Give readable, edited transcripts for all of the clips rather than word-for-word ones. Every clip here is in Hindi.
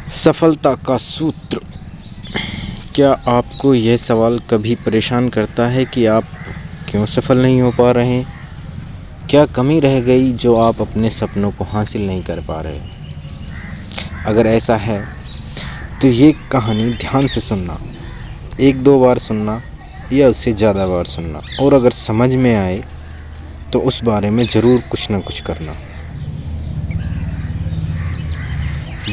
सफलता का सूत्र। क्या आपको यह सवाल कभी परेशान करता है कि आप क्यों सफल नहीं हो पा रहे हैं? क्या कमी रह गई जो आप अपने सपनों को हासिल नहीं कर पा रहे? अगर ऐसा है तो ये कहानी ध्यान से सुनना, 1-2 बार सुनना या उससे ज़्यादा बार सुनना, और अगर समझ में आए तो उस बारे में ज़रूर कुछ ना कुछ करना।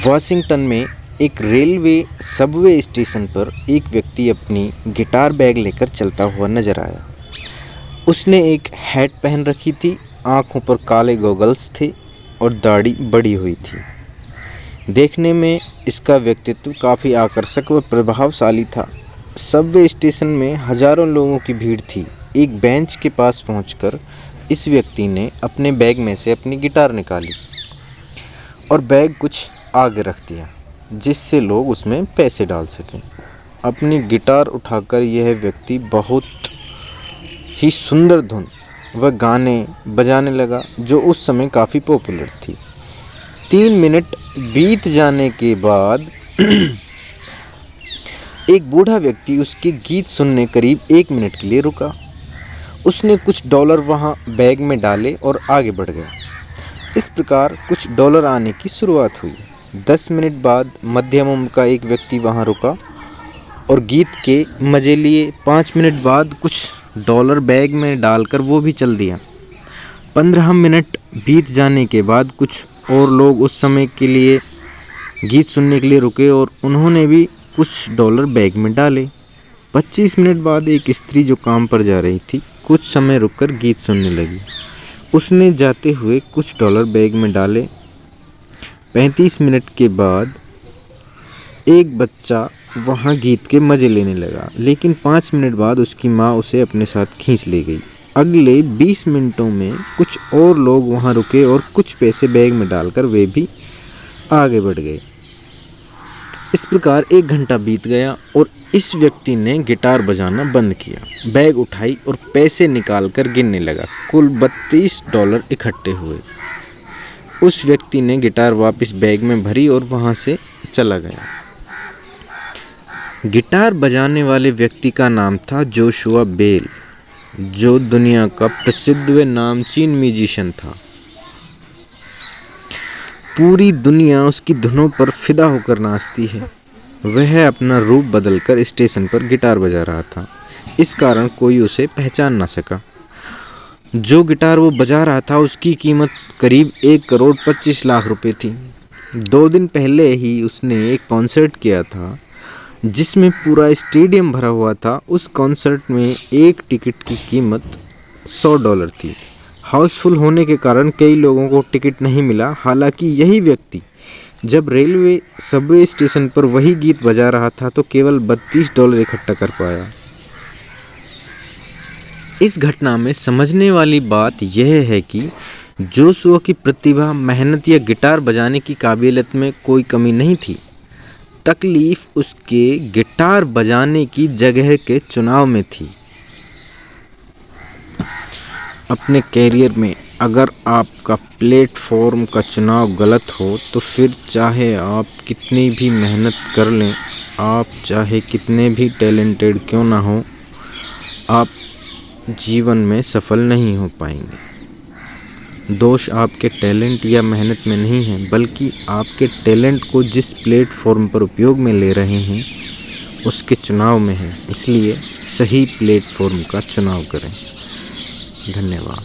वाशिंगटन में एक रेलवे सबवे स्टेशन पर एक व्यक्ति अपनी गिटार बैग लेकर चलता हुआ नजर आया। उसने एक हैट पहन रखी थी, आंखों पर काले गॉगल्स थे और दाढ़ी बड़ी हुई थी। देखने में इसका व्यक्तित्व काफ़ी आकर्षक व प्रभावशाली था। सबवे स्टेशन में हजारों लोगों की भीड़ थी। एक बेंच के पास पहुंचकर इस व्यक्ति ने अपने बैग में से अपनी गिटार निकाली और बैग कुछ आगे रख दिया जिससे लोग उसमें पैसे डाल सकें। अपनी गिटार उठाकर यह व्यक्ति बहुत ही सुंदर धुन व गाने बजाने लगा जो उस समय काफ़ी पॉपुलर थी। 3 मिनट बीत जाने के बाद एक बूढ़ा व्यक्ति उसके गीत सुनने करीब 1 मिनट के लिए रुका। उसने कुछ डॉलर वहां बैग में डाले और आगे बढ़ गया। इस प्रकार कुछ डॉलर आने की शुरुआत हुई। 10 मिनट बाद मध्यम उम्र का एक व्यक्ति वहां रुका और गीत के मज़े लिए। 5 मिनट बाद कुछ डॉलर बैग में डालकर वो भी चल दिया। 15 मिनट बीत जाने के बाद कुछ और लोग उस समय के लिए गीत सुनने के लिए रुके और उन्होंने भी कुछ डॉलर बैग में डाले। 25 मिनट बाद एक स्त्री जो काम पर जा रही थी कुछ समय रुककर गीत सुनने लगी। उसने जाते हुए कुछ डॉलर बैग में डाले। 35 मिनट के बाद एक बच्चा वहां गीत के मज़े लेने लगा, लेकिन 5 मिनट बाद उसकी माँ उसे अपने साथ खींच ले गई। अगले 20 मिनटों में कुछ और लोग वहां रुके और कुछ पैसे बैग में डालकर वे भी आगे बढ़ गए। इस प्रकार 1 घंटा बीत गया और इस व्यक्ति ने गिटार बजाना बंद किया, बैग उठाई और पैसे निकालकर गिनने लगा। कुल 32 डॉलर इकट्ठे हुए। उस व्यक्ति ने गिटार वापस बैग में भरी और वहां से चला गया। गिटार बजाने वाले व्यक्ति का नाम था जोशुआ बेल, जो दुनिया का प्रसिद्ध व नामचीन म्यूजिशियन था। पूरी दुनिया उसकी धुनों पर फिदा होकर नाचती है। वह अपना रूप बदलकर स्टेशन पर गिटार बजा रहा था, इस कारण कोई उसे पहचान न सका। जो गिटार वो बजा रहा था उसकी कीमत करीब 1,25,00,000 रुपए थी। 2 दिन पहले ही उसने एक कॉन्सर्ट किया था जिसमें पूरा स्टेडियम भरा हुआ था। उस कॉन्सर्ट में एक टिकट की कीमत $100 थी। हाउसफुल होने के कारण कई लोगों को टिकट नहीं मिला। हालांकि यही व्यक्ति जब रेलवे सबवे स्टेशन पर वही गीत बजा रहा था तो केवल $32 इकट्ठा कर पाया। इस घटना में समझने वाली बात यह है कि जोशुआ की प्रतिभा, मेहनत या गिटार बजाने की काबिलियत में कोई कमी नहीं थी। तकलीफ उसके गिटार बजाने की जगह के चुनाव में थी। अपने कैरियर में अगर आपका प्लेटफॉर्म का चुनाव गलत हो तो फिर चाहे आप कितनी भी मेहनत कर लें, आप चाहे कितने भी टैलेंटेड क्यों ना हो, आप जीवन में सफल नहीं हो पाएंगे। दोष आपके टैलेंट या मेहनत में नहीं है, बल्कि आपके टैलेंट को जिस प्लेटफॉर्म पर उपयोग में ले रहे हैं उसके चुनाव में है। इसलिए सही प्लेटफॉर्म का चुनाव करें। धन्यवाद।